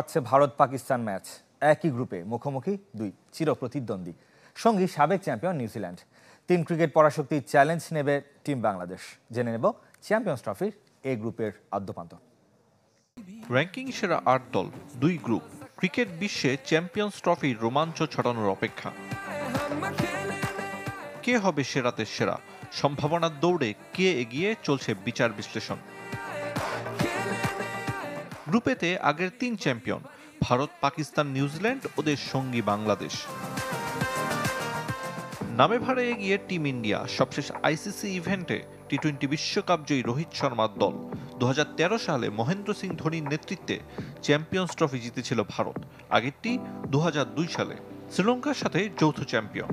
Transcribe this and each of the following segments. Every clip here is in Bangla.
আছে ভারত পাকিস্তান ম্যাচ। একই গ্রুপে মুখোমুখি দুই চিরপ্রতিদ্বন্দ্বী, সঙ্গী সাবেক চ্যাম্পিয়ন নিউজিল্যান্ড। ৩ ক্রিকেট পরাশক্তি চ্যালেঞ্জ নেবে টিম বাংলাদেশ। জেনে নেব চ্যাম্পিয়ন্স ট্রফির এ গ্রুপের আদ্যপান্ত। র্যাঙ্কিং সেরা ৮ দল, ২ গ্রুপ। ক্রিকেট বিশ্বে চ্যাম্পিয়ন্স ট্রফির রোমাঞ্চ ছড়ানোর অপেক্ষা। কে হবে সেরাতে সেরা? সম্ভাবনার দৌড়ে কে এগিয়ে চলছে বিচার বিশ্লেষণ। গ্রুপেতে আগের ৩ চ্যাম্পিয়ন ভারত, পাকিস্তান, নিউজিল্যান্ড, ওদের সঙ্গী বাংলাদেশ। নামে ভাড়ে এগিয়ে টিম ইন্ডিয়া। সবশেষ আইসিসি ইভেন্টে টি-20 বিশ্বকাপ জয়ী রোহিত শর্মার দল। ২০১৩ সালে মহেন্দ্র সিং ধোনির নেতৃত্বে চ্যাম্পিয়ন্স ট্রফি জিতেছিল ভারত, আগেরটি ২০০২ সালে। শ্রীলঙ্কার সাথে যৌথ চ্যাম্পিয়ন।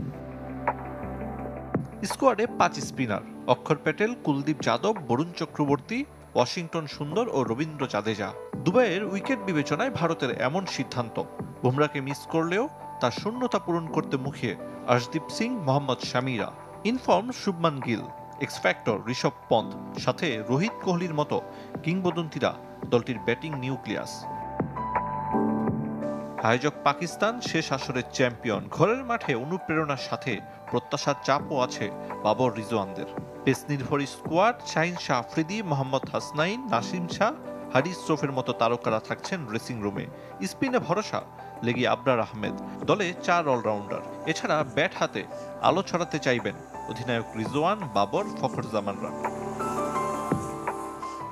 স্কোয়াডে ৫ স্পিনার: অক্ষর প্যাটেল, কুলদীপ যাদব, বরুণ চক্রবর্তী, ওয়াশিংটন সুন্দর ও রবীন্দ্র জাদেজা। দুবাইয়ের উইকেট বিবেচনায় ভারতের এমন সিদ্ধান্ত। বুমরাকে মিস করলেও তার শূন্যতা পূরণ করতে মুখিয়ে আশদীপ সিং, মোহাম্মদ শামিরা। ইনফর্ম শুভমান গিল, এক্সফ্যাক্টর ঋষভ পন্থ, সাথে রোহিত কোহলির মতো কিংবদন্তিরা দলটির ব্যাটিং নিউক্লিয়াস। আয়োজক পাকিস্তান শেষ আসরের চ্যাম্পিয়ন। ঘরের মাঠে অনুপ্রেরণার সাথে প্রত্যাশার চাপও আছে বাবর রিজওয়ানদের। পেস নির্ভর স্কোয়াড: শাহিন শাহ আফ্রিদি, মোহাম্মদ হাসনাইন, নাসিম শাহ, হারিস রফের মতো তারকারা থাকছেন ড্রেসিং রুমে। স্পিনে ভরসা লেগি আবরার আহমেদ। দলে ৪ অলরাউন্ডার। এছাড়া ব্যাট হাতে আলো ছড়াতে চাইবেন অধিনায়ক রিজওয়ান, বাবর, ফখরজামানরা।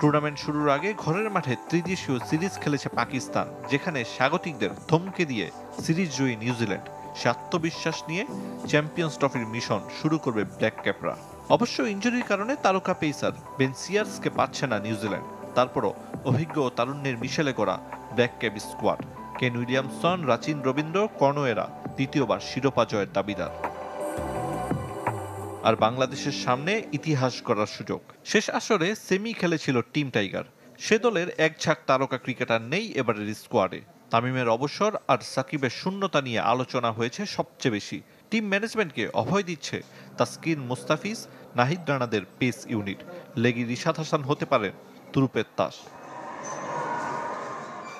টুর্নামেন্ট শুরুর আগে ঘরের মাঠে ত্রিদেশীয় সিরিজ খেলেছে পাকিস্তান, যেখানে স্বাগতিকদের থমকে দিয়ে সিরিজ জয়ী নিউজিল্যান্ড। সে আত্মবিশ্বাস নিয়ে চ্যাম্পিয়ন্স ট্রফির মিশন শুরু করবে ব্ল্যাক ক্যাপরা। অবশ্য ইনজুরির কারণে তারকা পেসার বেন সিয়ার্সকে পাচ্ছে না নিউজিল্যান্ড। তারপরও অভিজ্ঞ ও তারুণ্যের মিশেলে করা black cap squad. Kane Williamson, Rachin Ravindra, কর্ণোয়েরা দ্বিতীয়বার শিরোপা জয়ের দাবিদার। আর বাংলাদেশের সামনে ইতিহাস গড়ার সুযোগ। শেষ আসরে সেমি খেলেছিল টিম টাইগার। সে দলের এক ঝাঁক তারকা ক্রিকেটার নেই এবারের স্কোয়াডে। তামিমের অবসর আর সাকিবের শূন্যতা নিয়ে আলোচনা হয়েছে সবচেয়ে বেশি। টিম ম্যানেজমেন্টকে অভয় দিচ্ছে তাসকিন, মুস্তাফিজ, নাহিদ রানাদের পেস ইউনিট। লেগি রিশাদ হাসান হতে পারেন তুরুপের তাস।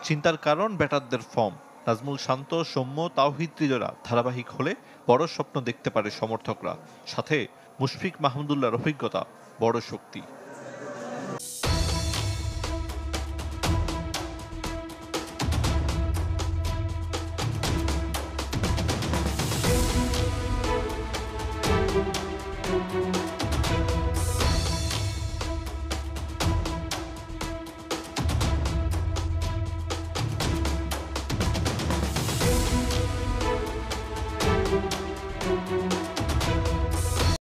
চিন্তার কারণ ব্যাটারদের ফর্ম। নাজমুল শান্ত, সৌম্য, তাওহিদ হৃদয়রা ধারাবাহিক হলে বড় স্বপ্ন দেখতে পারে সমর্থকরা। সাথে মুশফিক মাহমুদুল্লাহর অভিজ্ঞতা বড় শক্তি।